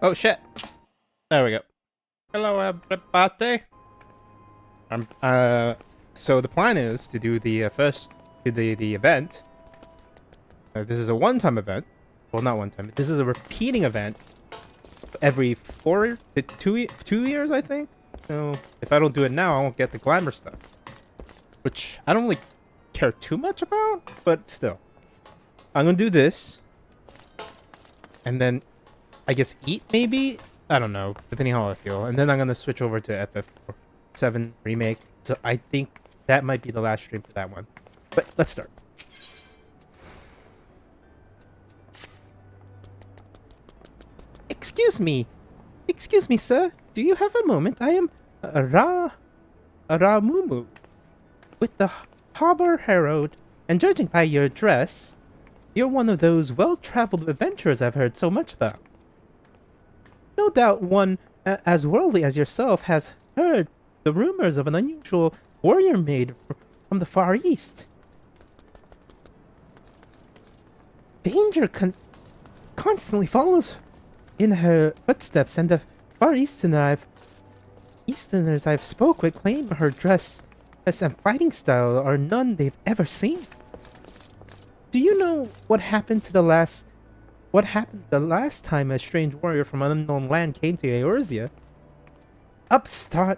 Oh shit. There we go. Hello, everybody. So the plan is to do the the event. This is a one-time event. Well, not one time. This is a repeating event every 2 years, I think. So if I don't do it now, I won't get the glamour stuff, which I don't really care too much about. But still, I'm gonna do this, and then I guess eat maybe? I don't know, depending how I feel. And then I'm gonna switch over to FF7 remake. So I think that might be the last stream for that one. But let's start. Excuse me. Excuse me, sir. Do you have a moment? I am Ramumu with the Harbor Herald, and judging by your dress, you're one of those well-traveled adventurers I've heard so much about. No doubt one as worldly as yourself has heard the rumors of an unusual warrior maid from the Far East. Danger constantly follows in her footsteps, and the Far Easterners I've spoke with claim her dress and fighting style are none they've ever seen. Do you know what happened the last time a strange warrior from an unknown land came to Eorzea? Upstart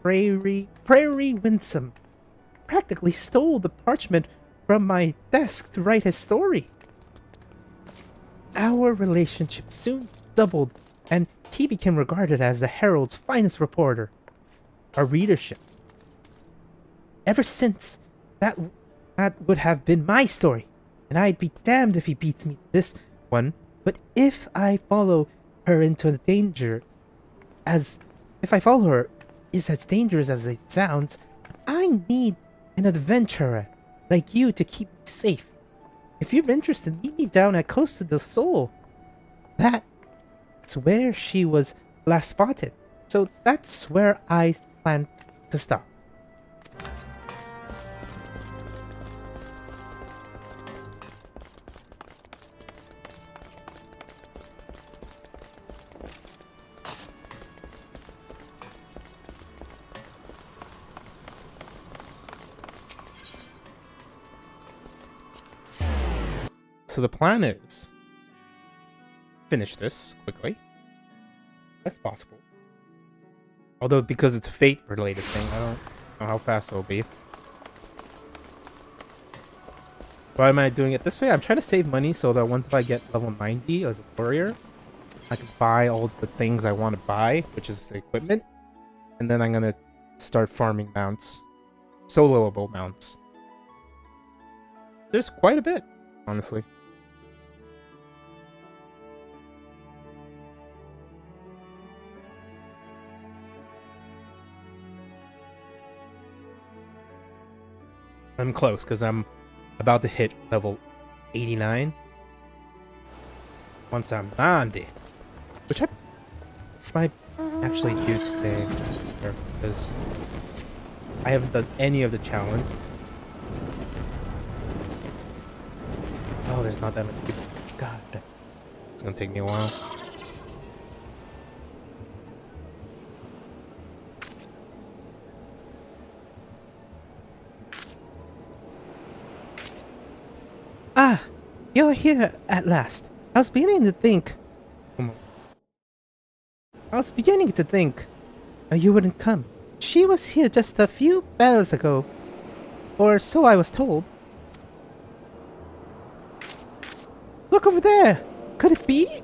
Prairie Winsome practically stole the parchment from my desk to write his story. Our relationship soon doubled, and he became regarded as the Herald's finest reporter. Our readership. Ever since, that would have been my story, and I'd be damned if he beats me to this one. But if I follow her into the danger, is as dangerous as it sounds, I need an adventurer like you to keep me safe. If you're interested, meet me down at Costa del Sol. That's where she was last spotted, so that's where I plan to stop. So the plan is finish this quickly as possible. Although because it's a fate related thing, I don't know how fast it'll be. Why am I doing it this way? I'm trying to save money so that once I get level 90 as a warrior, I can buy all the things I want to buy, which is the equipment. And then I'm gonna start farming mounts. Soloable mounts. There's quite a bit, honestly. I'm close because I'm about to hit level 89. Once I'm 90, which I might actually do today, because I haven't done any of the challenge. Oh, there's not that much people. God, it's gonna take me a while. Ah, you're here at last. I was beginning to think you wouldn't come. She was here just a few battles ago, or so I was told. Look over there. Could it be?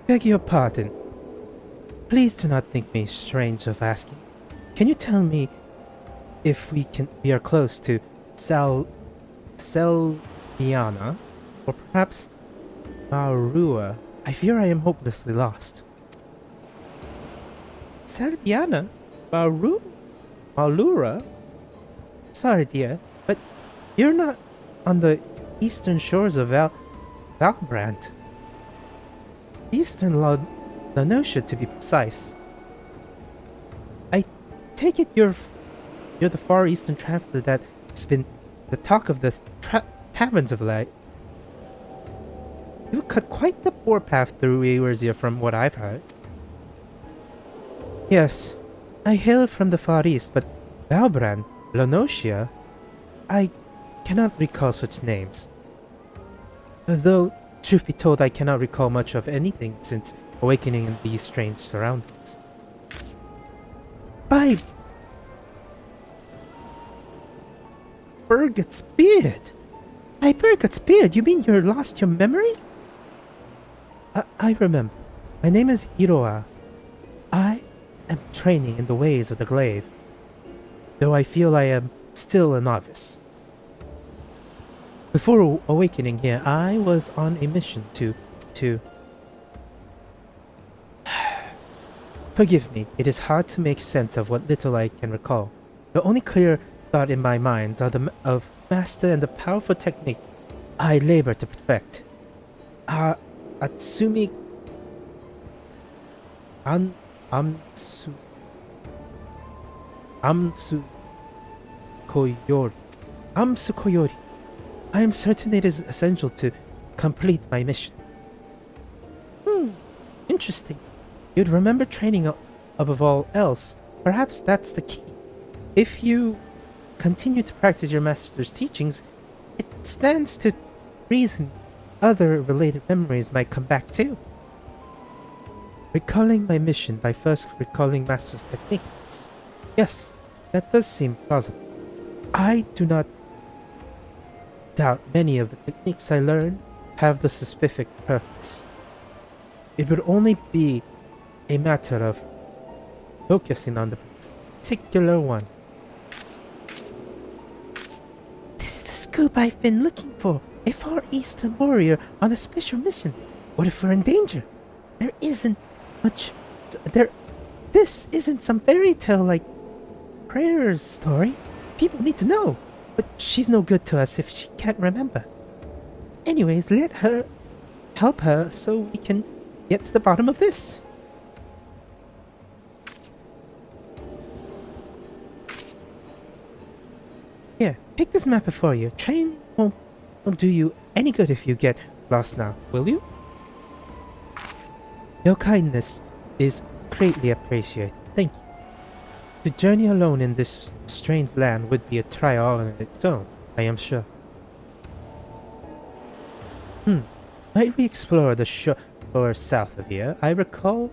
Beg your pardon. Please do not think me strange of asking. Can you tell me if we are close to Selviana, or perhaps Marua? I fear I am hopelessly lost. Selviana? Malura? Sorry, dear, but you're not on the eastern shores of Valbrand. Eastern Lanosha, to be precise. I take it you're the far eastern traveler that's been the talk of the taverns of late. You cut quite the warpath through Eorzea from what I've heard. Yes, I hail from the Far East, but Valbrand, Lanosha, I cannot recall such names. Though, truth be told, I cannot recall much of anything since awakening in these strange surroundings. By Birgit's beard! By Birgit's beard, you mean you lost your memory? I remember. My name is Iroha. I am training in the ways of the glaive, though I feel I am still a novice. Before awakening here, I was on a mission to... Forgive me, it is hard to make sense of what little I can recall. The only clear thought in my mind are of master and the powerful technique I labor to perfect. Atsumi... Amsu Koyori. I am certain it is essential to complete my mission. Interesting. You'd remember training above all else. Perhaps that's the key. If you continue to practice your master's teachings, it stands to reason other related memories might come back too. Recalling my mission by first recalling master's techniques. Yes, that does seem plausible. I do not doubt many of the techniques I learned have the specific purpose. It would only be a matter of focusing on the particular one. This is the scoop I've been looking for. A Far Eastern warrior on a special mission. What if we're in danger? There isn't much... This isn't some fairy tale like prayers story. People need to know. But she's no good to us if she can't remember. Anyways, let her help her so we can get to the bottom of this. Here, pick this map before you. Train won't do you any good if you get lost now, will you? Your kindness is greatly appreciated. Thank you. To journey alone in this strange land would be a trial all on its own, I am sure. Might we explore the shore south of here? I recall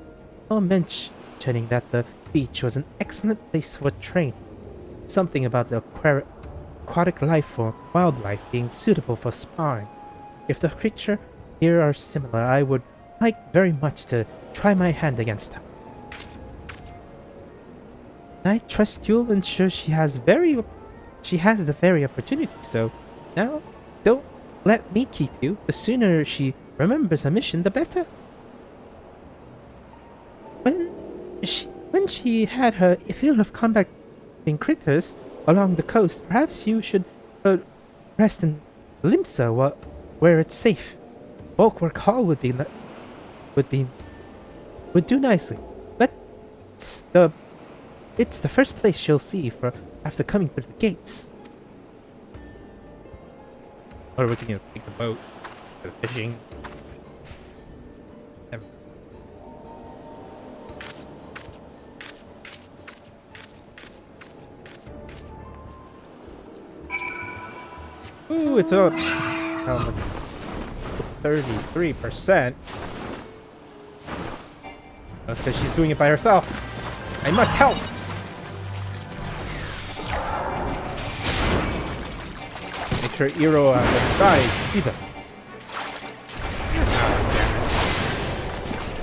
mentioning that the beach was an excellent place for training. Something about the aquatic life form, wildlife being suitable for sparring. If the creatures here are similar, I would like very much to try my hand against them. I trust you'll ensure she has the very opportunity, so now don't let me keep you. The sooner she remembers her mission, the better. When she had her field of combat in critters along the coast, perhaps you should rest in Limsa where it's safe. Bulwark Hall would do nicely, but it's the first place she'll see after coming through the gates. Or we can take the boat, go fishing. Never. Ooh, it's up. How much? 33%. That's because she's doing it by herself. I must help. Make sure Iro doesn't die either.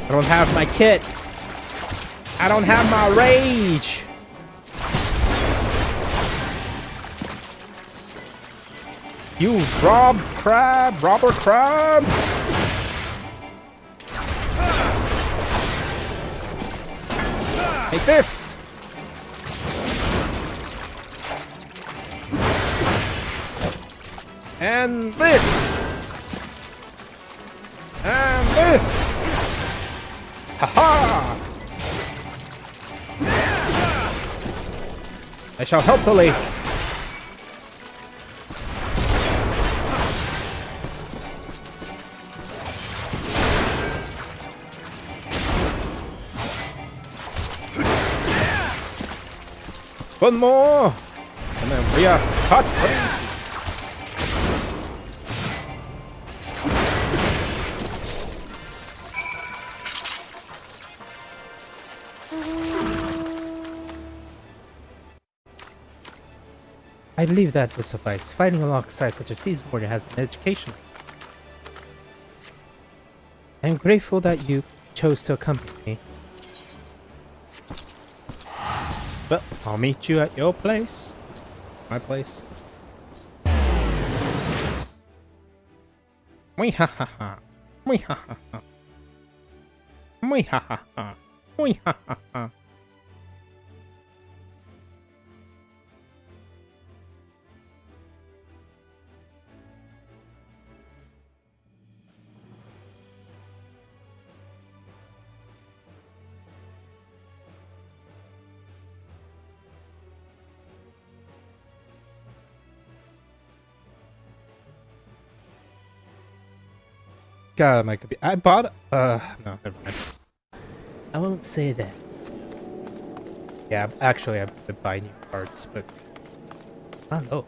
I don't have my kit. I don't have my rage. You robber crab. Take this. And this. And this. Ha-ha! I shall help the lady. One more! And then we are scot free! I believe that would suffice. Fighting alongside such a seasoned warrior has been educational. I am grateful that you chose to accompany me. Well, I'll meet you at your place. My place. Wee ha ha ha. Wee ha ha ha. Wee ha ha ha. Wee ha ha ha. God, my computer. I bought. No, never mind. I won't say that. Yeah, actually, I have to buy new parts, but. I don't know.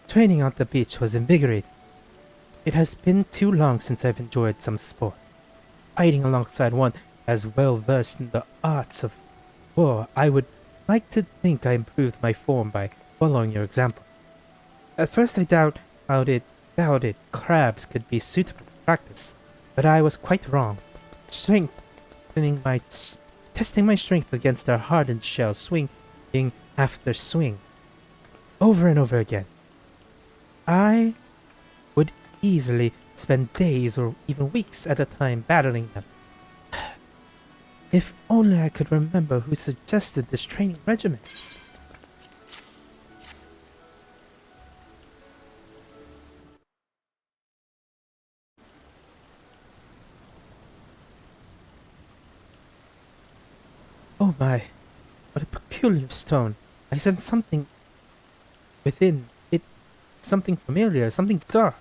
Training on the beach was invigorating. It has been too long since I've enjoyed some sport. Fighting alongside one as well versed in the arts of war, I would like to think I improved my form by following your example. At first I doubted crabs could be suitable to practice, but I was quite wrong. Testing my strength against their hardened shells, swinging after swing, over and over again. I would easily spend days or even weeks at a time battling them. If only I could remember who suggested this training regimen. Oh my, what a peculiar stone. I sense something within it, something familiar, something dark.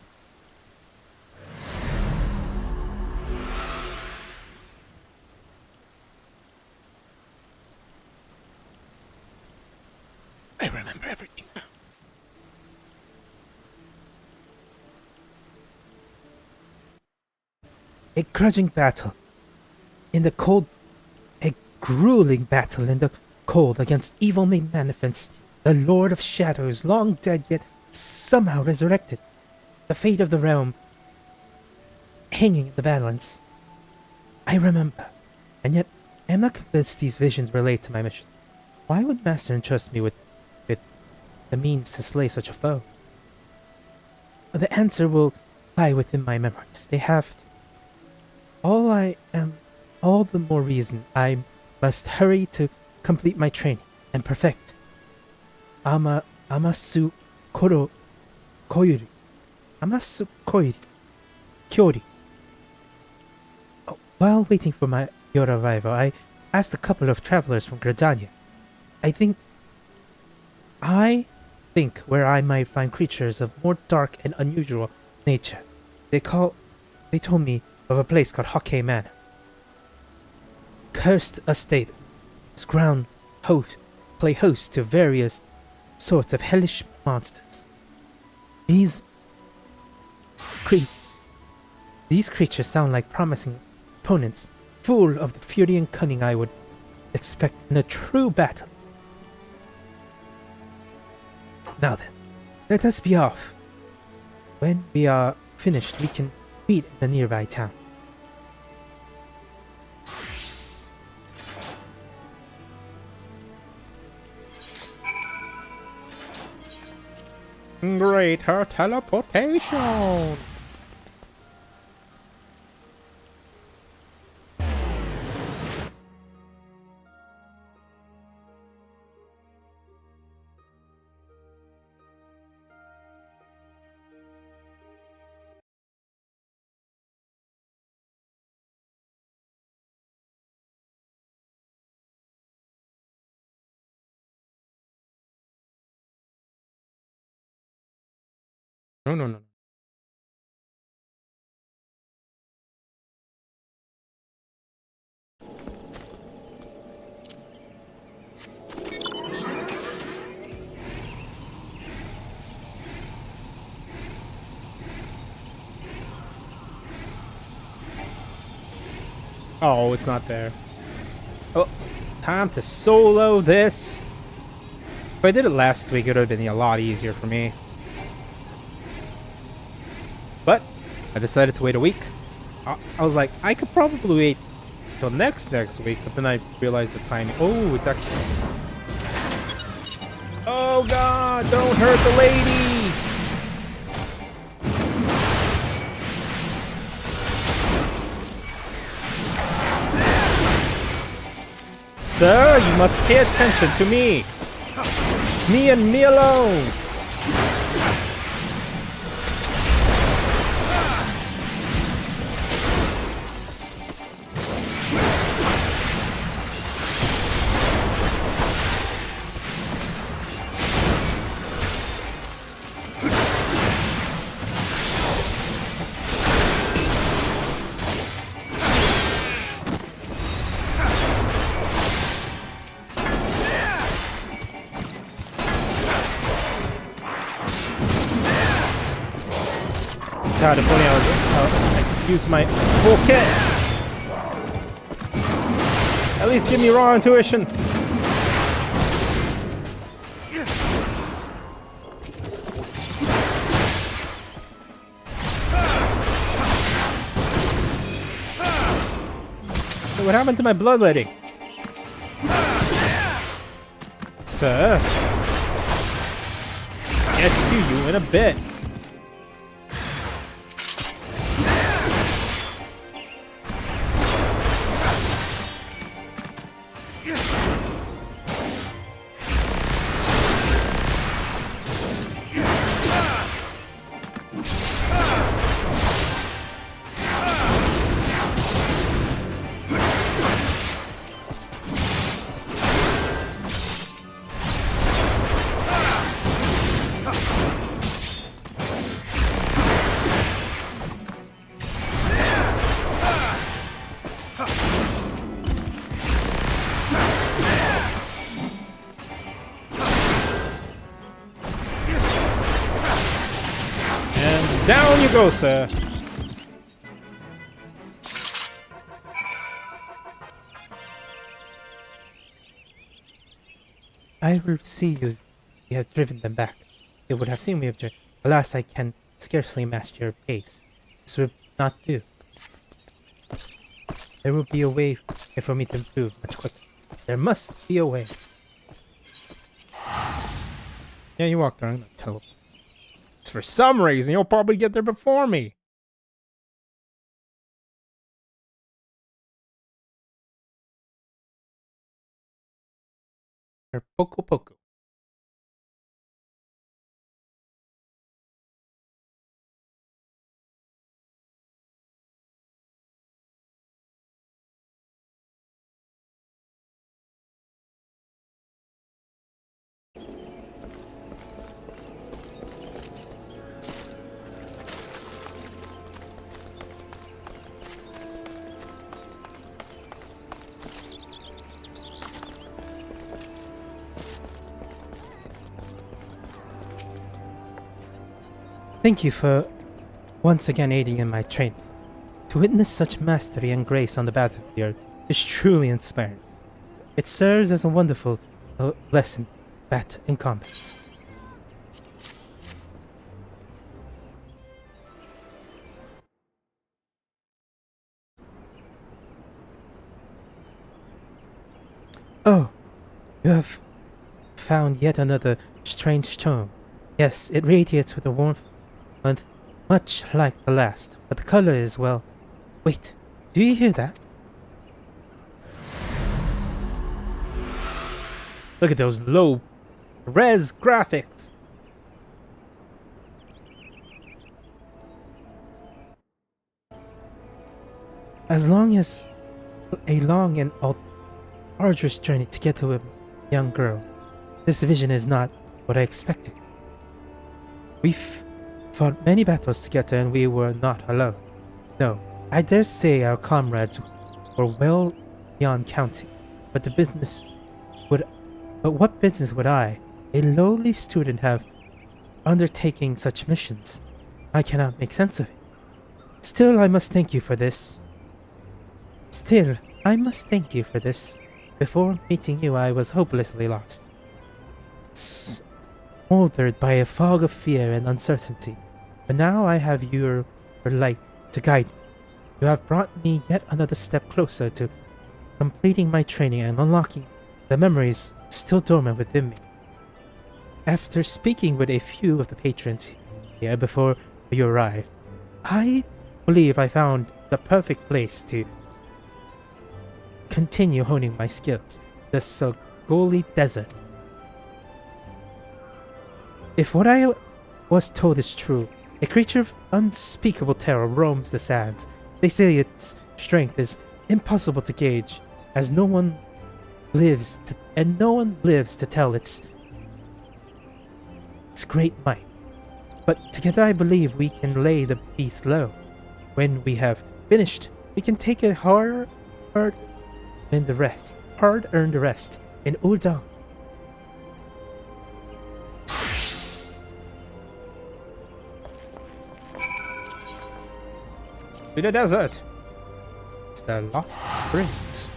I remember everything now. A grudging battle in the cold, a grueling battle in the cold against evil made manifest, the Lord of Shadows, long dead yet somehow resurrected. The fate of the realm hanging in the balance. I remember, and yet I am not convinced these visions relate to my mission. Why would Master entrust me with the means to slay such a foe? The answer will lie within my memories. They have to. All the more reason I must hurry to complete my training and perfect Amasu Koyuri. Amasu Koyuri. Kyori. Oh, while waiting for your arrival, I asked a couple of travelers from Gridania. I think where I might find creatures of more dark and unusual nature. They told me of a place called Hockey Manor. Cursed estate, play host to various sorts of hellish monsters. These creatures sound like promising opponents, full of the fury and cunning I would expect in a true battle. Now then, let us be off. When we are finished, we can meet in the nearby town. Greater teleportation! No. Oh, it's not there. Oh, time to solo this. If I did it last week, it would have been a lot easier for me. But I decided to wait a week. I was like, I could probably wait till next week, but then I realized the timing. Oh, it's actually... Oh god, don't hurt the lady! Sir, you must pay attention to me! Me and me alone! God, if only I could use my full kit. At least give me raw intuition. So what happened to my bloodletting? Sir, get to you in a bit. Down you go, sir. I will see you. You have driven them back. They would have seen me object. Alas, I can scarcely master your pace. This would not do. There will be a way for me to improve much quicker. There must be a way. Yeah, you walked around. Teleport. For some reason, you'll probably get there before me. Or Poco Poco. Thank you for once again aiding in my training. To witness such mastery and grace on the battlefield is truly inspiring. It serves as a wonderful lesson in combat. Oh, you have found yet another strange stone. Yes, it radiates with a warmth much like the last, but the color is, well... Wait, do you hear that? Look at those low-res graphics! As long as a long and arduous journey to get to a young girl, this vision is not what I expected. We've fought many battles together and we were not alone. No, I dare say our comrades were well beyond counting, but what business would I, a lowly student, have undertaking such missions? I cannot make sense of it. Still, I must thank you for this. Still, I must thank you for this. Before meeting you, I was hopelessly lost, smothered by a fog of fear and uncertainty. But now I have your light to guide me. You have brought me yet another step closer to completing my training and unlocking the memories still dormant within me. After speaking with a few of the patrons here before you arrived, I believe I found the perfect place to continue honing my skills, the Sogoli Desert. If what I was told is true, a creature of unspeakable terror roams the sands. They say its strength is impossible to gauge, as no one lives to tell its great might. But together I believe we can lay the beast low. When we have finished, we can take a hard-earned rest in Uldang. To the desert. It's the Lost Springs.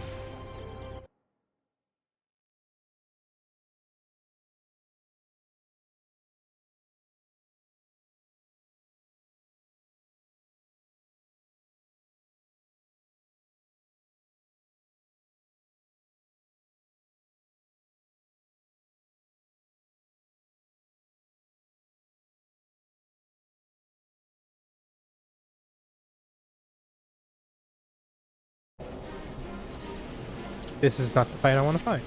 This is not the fight I want to fight.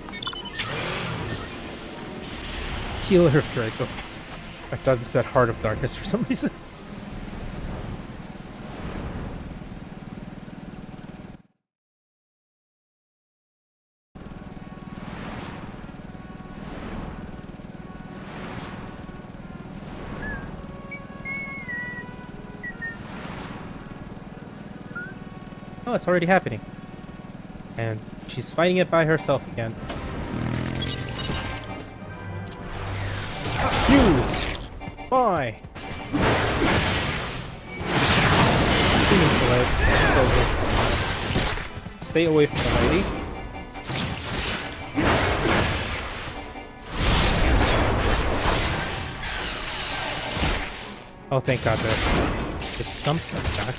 Heal Earth Draco. I thought it said Heart of Darkness for some reason. Oh, it's already happening. And she's fighting it by herself again. Use! Bye! Stay away from the lady. Oh, thank God that it's some stuff back.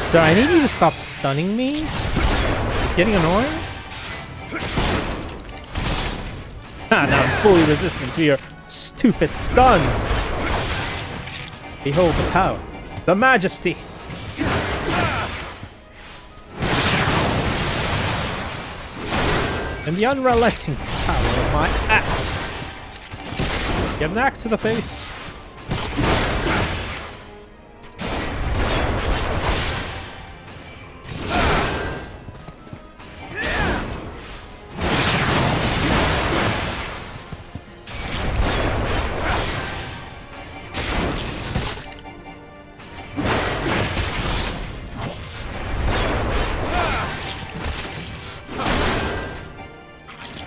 So I need you to stop stunning me. It's getting annoying. Ah, now I'm fully resistant to your stupid stuns. Behold the power, the majesty. And the unrelenting power of my axe. Get an axe to the face.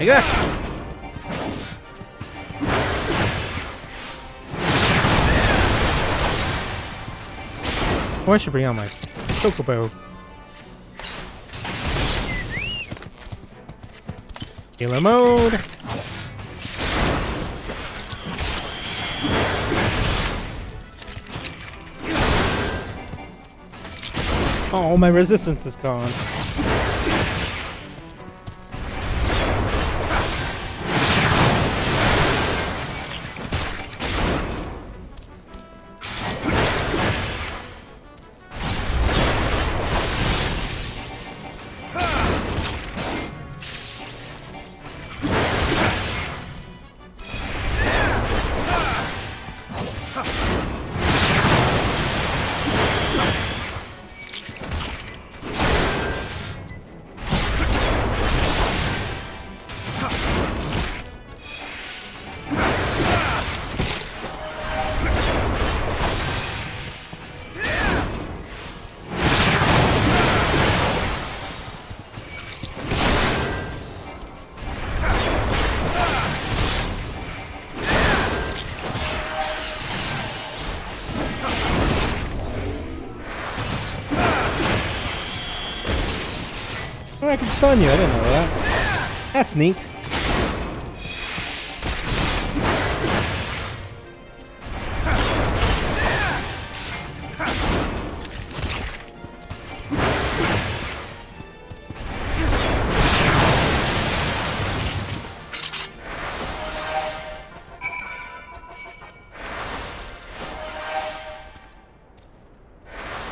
Like that. Or I should bring out my Chocobo. Healer mode. Oh, my resistance is gone. I can stun you. I didn't know that. That's neat.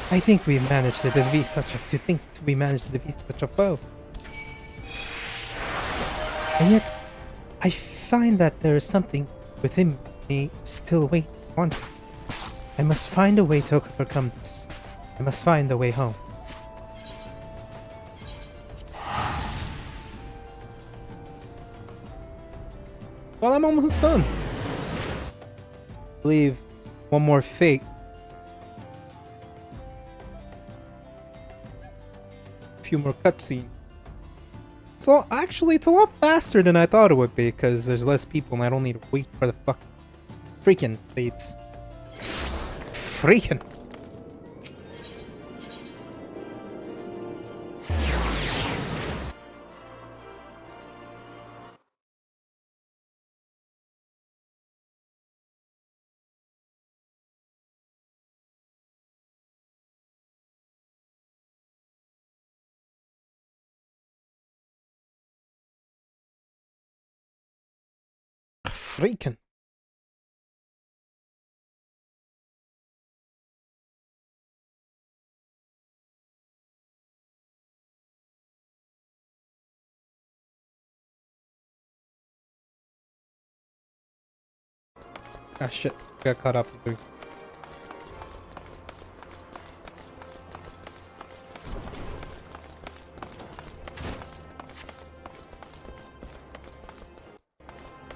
I think we managed to defeat such a foe. And yet, I find that there is something within me still wanting. I must find a way to overcome this. I must find the way home. Well, I'm almost done. I believe one more fate. Few more cutscenes. So actually, it's a lot faster than I thought it would be because there's less people and I don't need to wait for the freaking fates. Freaking. Freaking. Ah shit, got caught up.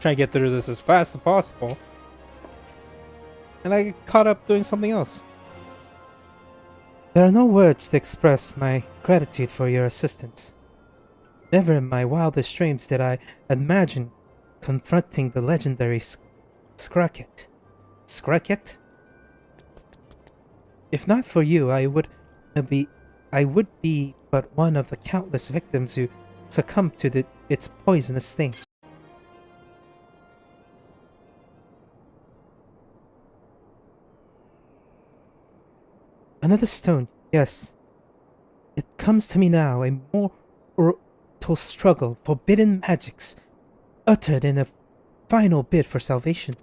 Try to get through this as fast as possible. And I get caught up doing something else. There are no words to express my gratitude for your assistance. Never in my wildest dreams did I imagine confronting the legendary Scracket. Scracket? If not for you, I would be but one of the countless victims who succumbed to its poisonous sting. Another stone, yes. It comes to me now, a mortal struggle, forbidden magics, uttered in a final bid for salvation.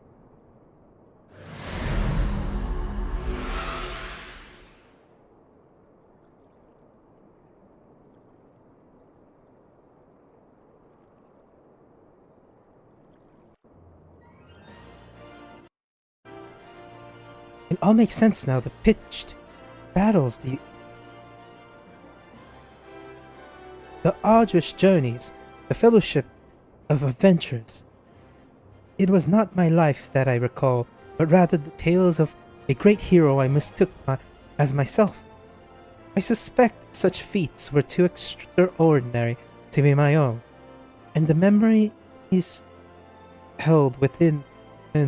It all makes sense now, the pitched battles, the arduous journeys, the fellowship of adventurers. It was not my life that I recall, but rather the tales of a great hero I mistook as myself. I suspect such feats were too extraordinary to be my own, and the memories held within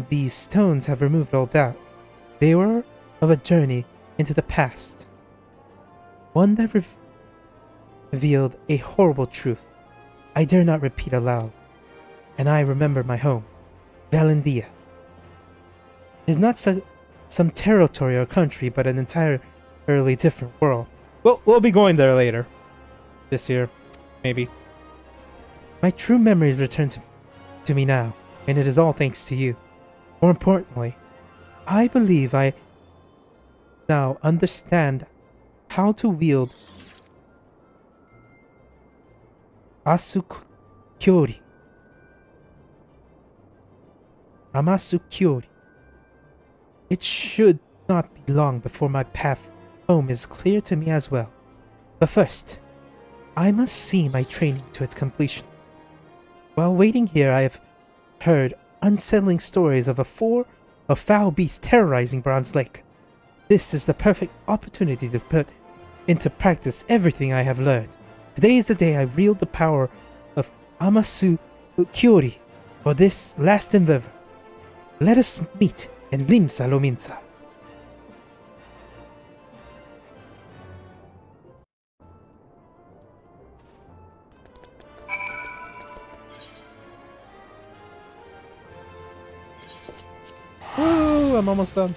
these stones have removed all doubt. They were of a journey into the past, one that revealed a horrible truth I dare not repeat aloud, and I remember my home, Valendia. It is not some territory or country, but an entirely different world. We'll be going there later. This year, maybe. My true memories return to me now, and it is all thanks to you. More importantly, I believe I now understand how to wield Amasu Kyori. It should not be long before my path home is clear to me as well. But first, I must see my training to its completion. While waiting here, I have heard unsettling stories of a foul beast terrorizing Bronze Lake. This is the perfect opportunity to put into practice everything I have learned. Today is the day I wield the power of Amasu Kyori for this last endeavor. Let us meet in Limsa Lominsa. I'm almost done.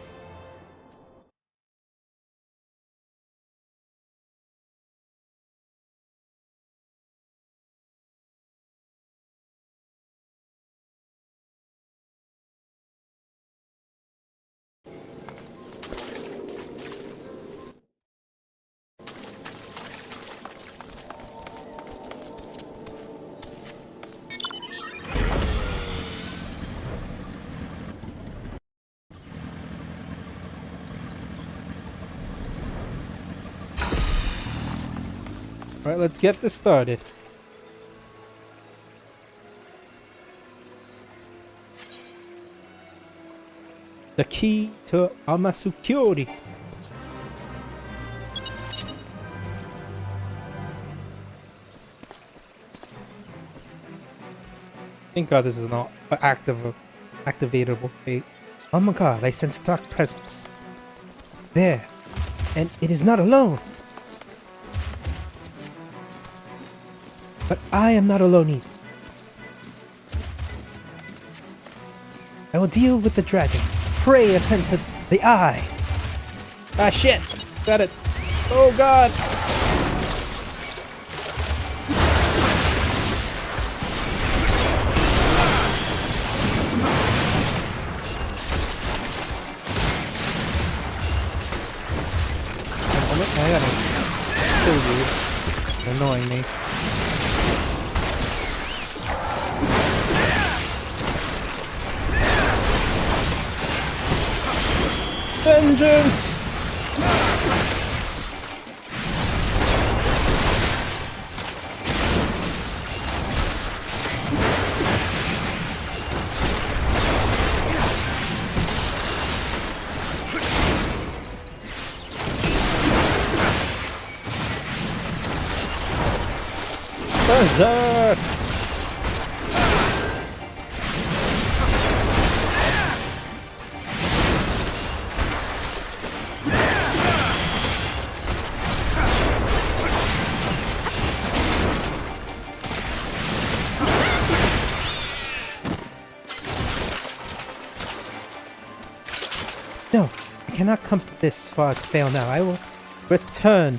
Alright, let's get this started. The key to Amasukuri. Thank God this is not activatable. Hey. Oh my God, I sense dark presence. There. And it is not alone. But I am not alone either. I will deal with the dragon. Pray attend to the eye. Ah shit! Got it. Oh God! I gotta kill you. You're annoying me. Vengeance! Berserk! No, I cannot come this far to fail now. I will return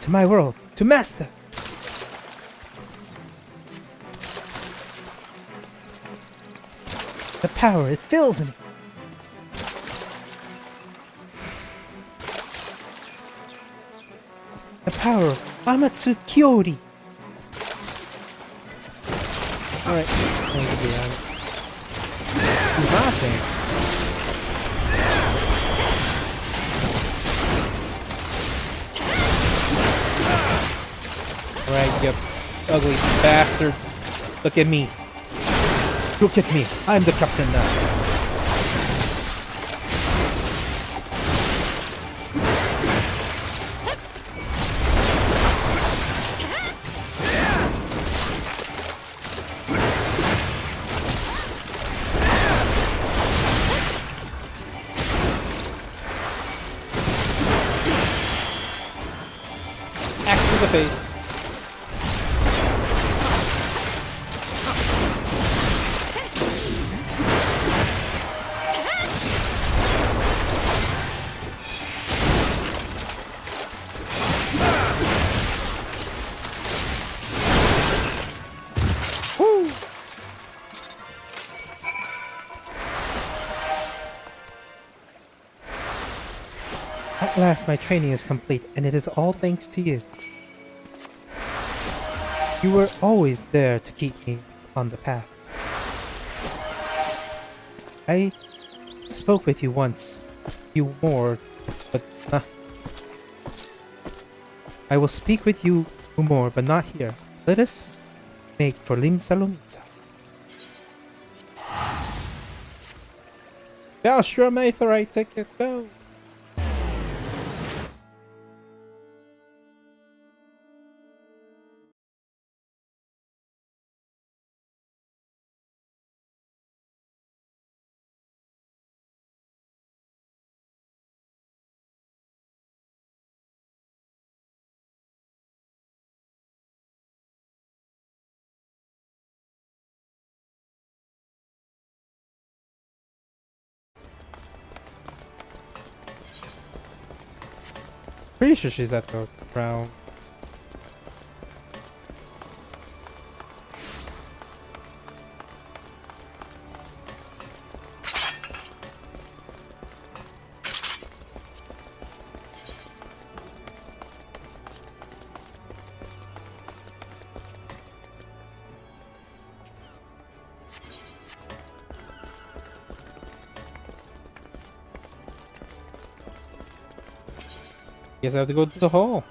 to my world, to Master. The power, it fills me. The power of Amatsukyori. Alright, thank you, nothing. Alright, you ugly bastard. Look at me. Look at me. I'm the captain now. Axe to the face. At last my training is complete, and it is all thanks to you. You were always there to keep me on the path. I spoke with you once, you more, but not. I will speak with you more, but not here. Let us make for Limsa Lominsa. Bellstrom Aetherite ticket, go! Pretty sure she's at the crown. Guess I have to go to the hall.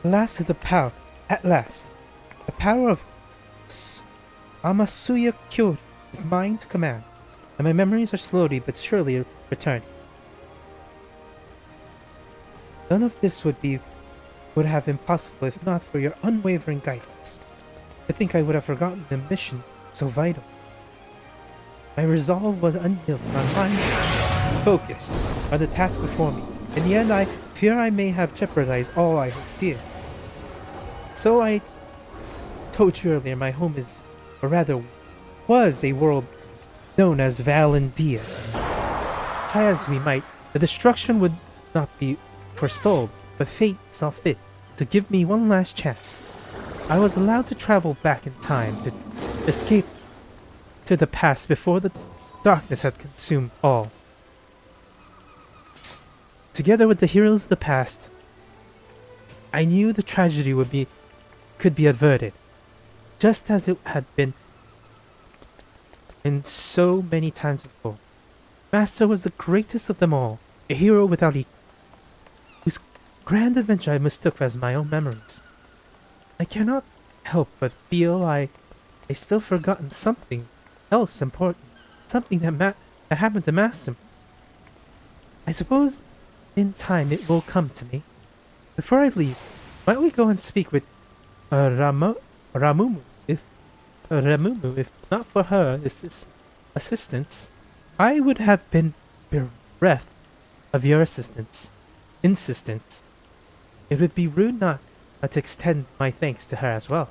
Last of the power. At last. The power of Amasuya Kyori is mine to command, and my memories are slowly but surely returning. None of this would have been possible if not for your unwavering guidance. I think I would have forgotten the mission so vital. My resolve was unyielding, my mind focused on the task before me. In the end, I fear I may have jeopardized all I hold dear. So I told you earlier, my home is, or rather, was a world known as Valendia. Try as we might, the destruction would not be forestalled, but fate saw fit to give me one last chance. I was allowed to travel back in time to escape to the past before the darkness had consumed all. Together with the heroes of the past, I knew the tragedy could be averted, just as it had been in so many times before. Master was the greatest of them all, a hero without equal, whose grand adventure I mistook as my own memories. I cannot help but feel I still forgotten something else important, something that happened to Master. I suppose in time it will come to me. Before I leave, might we go and speak with Ramumu? If not for her assistance, I would have been bereft of your insistence. It would be rude not to extend my thanks to her as well.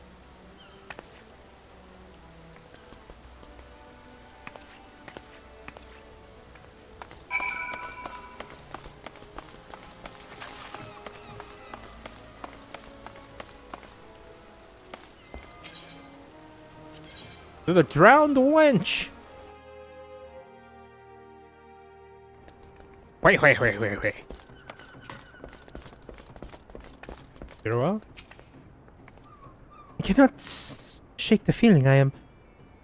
To the drowned wench! Wait. Very well. I cannot shake the feeling I am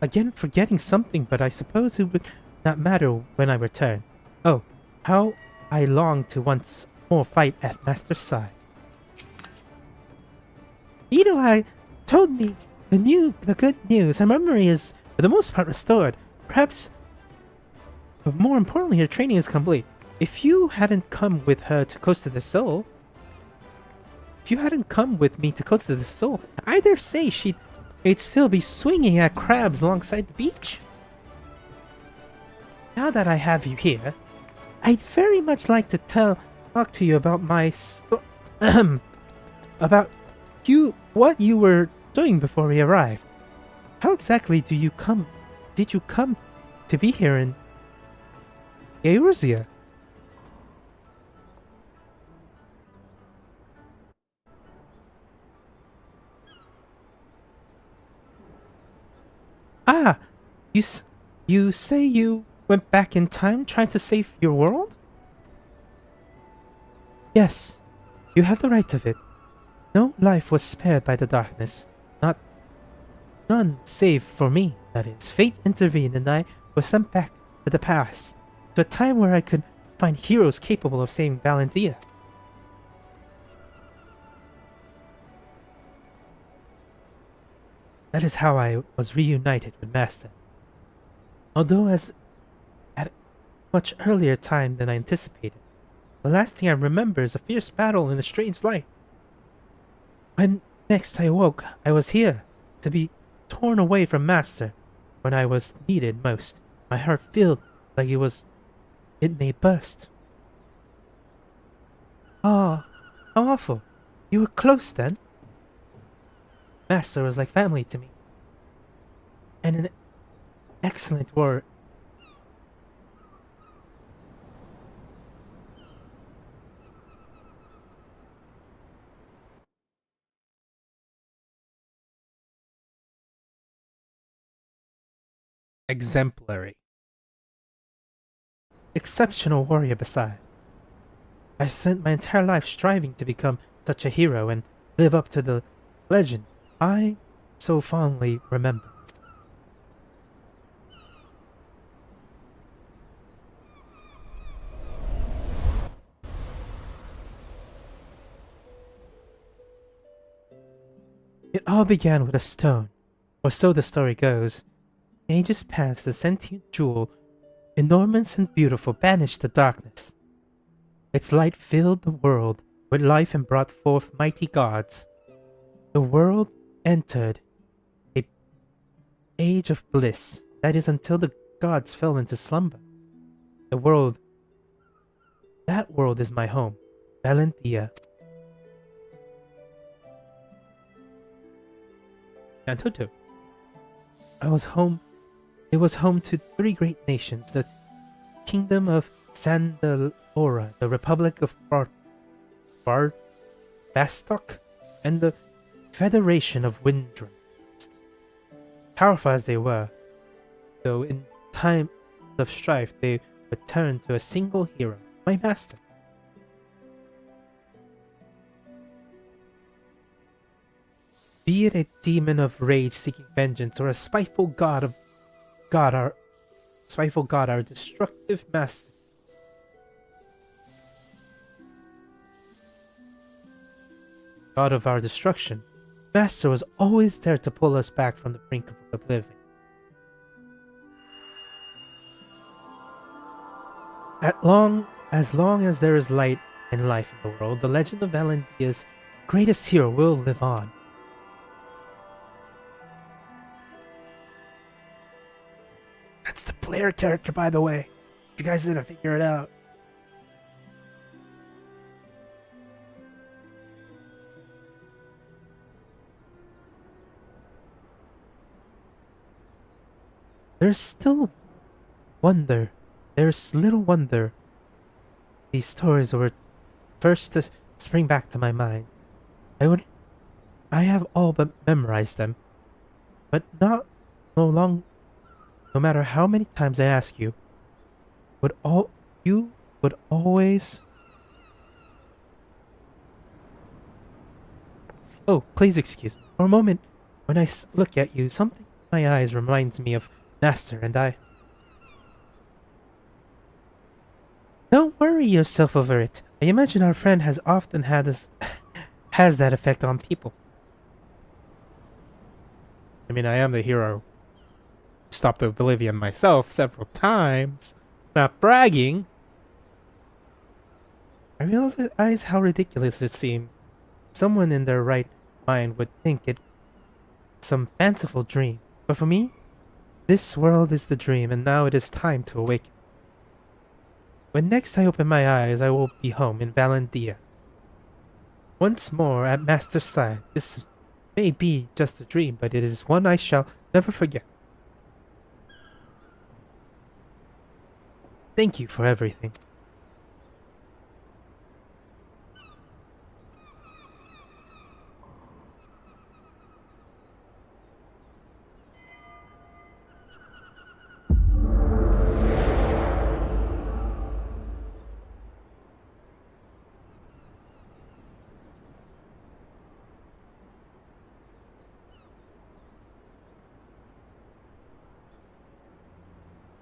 again forgetting something, but I suppose it would not matter when I return. Oh, how I long to once more fight at Master's side. Ito told me the good news. Her memory is, for the most part, restored. Perhaps, but more importantly, her training is complete. If you hadn't come with her to Coast of the Soul, I dare say she'd still be swinging at crabs alongside the beach. Now that I have you here, I'd very much like to talk to you about about what you were doing before we arrived. How exactly did you come to be here in Eorzea? Ah, you say you went back in time trying to save your world? Yes, you have the right of it. No life was spared by the darkness. None save for me, that is. Fate intervened and I was sent back to the past, to a time where I could find heroes capable of saving Valentia. That is how I was reunited with Master. Although at a much earlier time than I anticipated. The last thing I remember is a fierce battle in a strange light. When Next I awoke, I was here, to be torn away from Master when I was needed most. My heart felt like it may burst. Ah, how awful. You were close then. Master was like family to me. And an excellent word. Exemplary. Exceptional warrior beside. I spent my entire life striving to become such a hero and live up to the legend I so fondly remember. It all began with a stone, or so the story goes. Ages past, the sentient jewel, enormous and beautiful, banished the darkness. Its light filled the world with life and brought forth mighty gods. The world entered a age of bliss, that is until the gods fell into slumber. The world, that world is my home, Valentia. And Tutu. I was home. It was home to three great nations: the Kingdom of Sandalora, the Republic of Bastok, and the Federation of Windrum. Powerful as they were, though in time of strife they returned to a single hero, my master. Be it a demon of rage seeking vengeance, or a spiteful God, our destructive master. God of our destruction, Master was always there to pull us back from the brink of oblivion. As long as there is light and life in the world, the legend of Valentia's greatest hero will live on. That's the player character, by the way. You guys didn't figure it out. There's still wonder. There's little wonder. These stories were first to spring back to my mind. I have all but memorized them, but no matter how many times I ask you, you would always. Oh, please excuse me. For a moment, when I look at you, something in my eyes reminds me of Master and I. Don't worry yourself over it. I imagine our friend has often had has that effect on people. I mean, I am the hero. Stopped oblivion myself several times. Not bragging. I realize how ridiculous it seems. Someone in their right mind would think it some fanciful dream. But for me, this world is the dream, and now it is time to awaken. When next I open my eyes, I will be home in Valentia. Once more at Master's side. This may be just a dream, but it is one I shall never forget. Thank you for everything.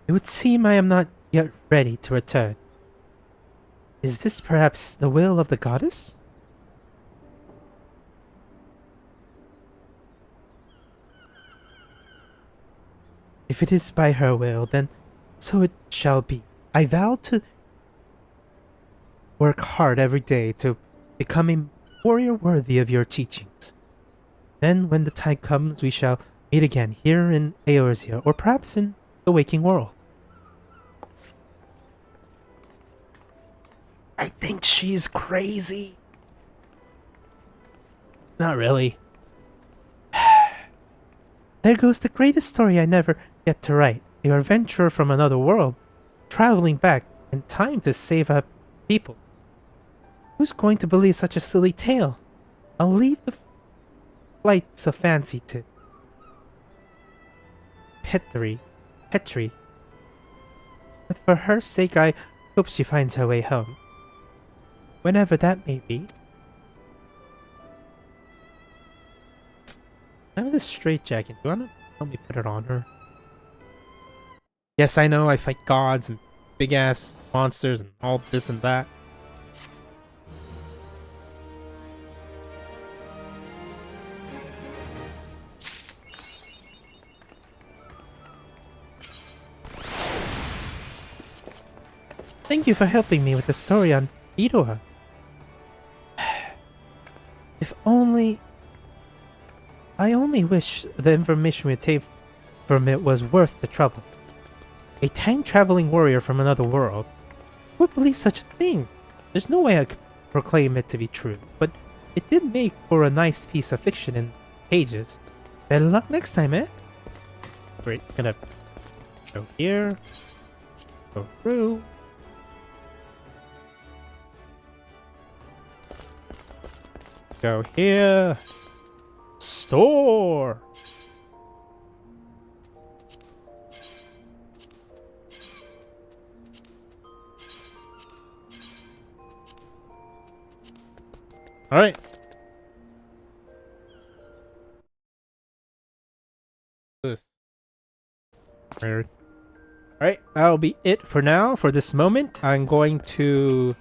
It would seem I am not yet ready to return. Is this perhaps the will of the goddess? If it is by her will, then so it shall be. I vow to work hard every day to become a warrior worthy of your teachings. Then, when the time comes, we shall meet again here in Eorzea, or perhaps in the waking world. I think she's crazy. Not really. There goes the greatest story I never get to write. Your adventurer from another world, traveling back in time to save up people. Who's going to believe such a silly tale? I'll leave the flights of fancy to Petri. But for her sake, I hope she finds her way home. Whenever that may be. I have this straitjacket. Do you want to help me put it on her? Yes, I know, I fight gods and big-ass monsters and all this and that. Thank you for helping me with the story on Iroha. If only... I only wish the information we obtained from it was worth the trouble. A time-traveling warrior from another world? Who would believe such a thing? There's no way I could proclaim it to be true, but it did make for a nice piece of fiction in pages. Better luck next time, eh? Great, gonna go here, go through. Go here. Store. All right. This. All right, that'll be it for now. For this moment, I'm going to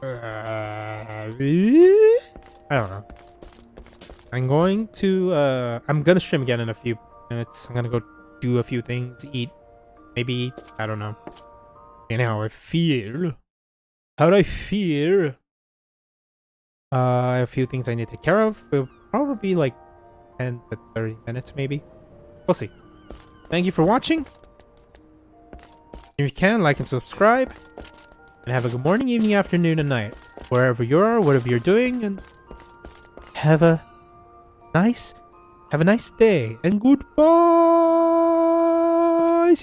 I don't know. I'm gonna stream again in a few minutes. I'm gonna go do a few things, eat, maybe eat, I don't know. And how I feel. How do I feel? A few things I need to take care of. Will probably be like 10 to 30 minutes, maybe. We'll see. Thank you for watching. If you can, like and subscribe. And have a good morning, evening, afternoon, and night. Wherever you are, whatever you're doing, and have a nice day. And goodbye. See you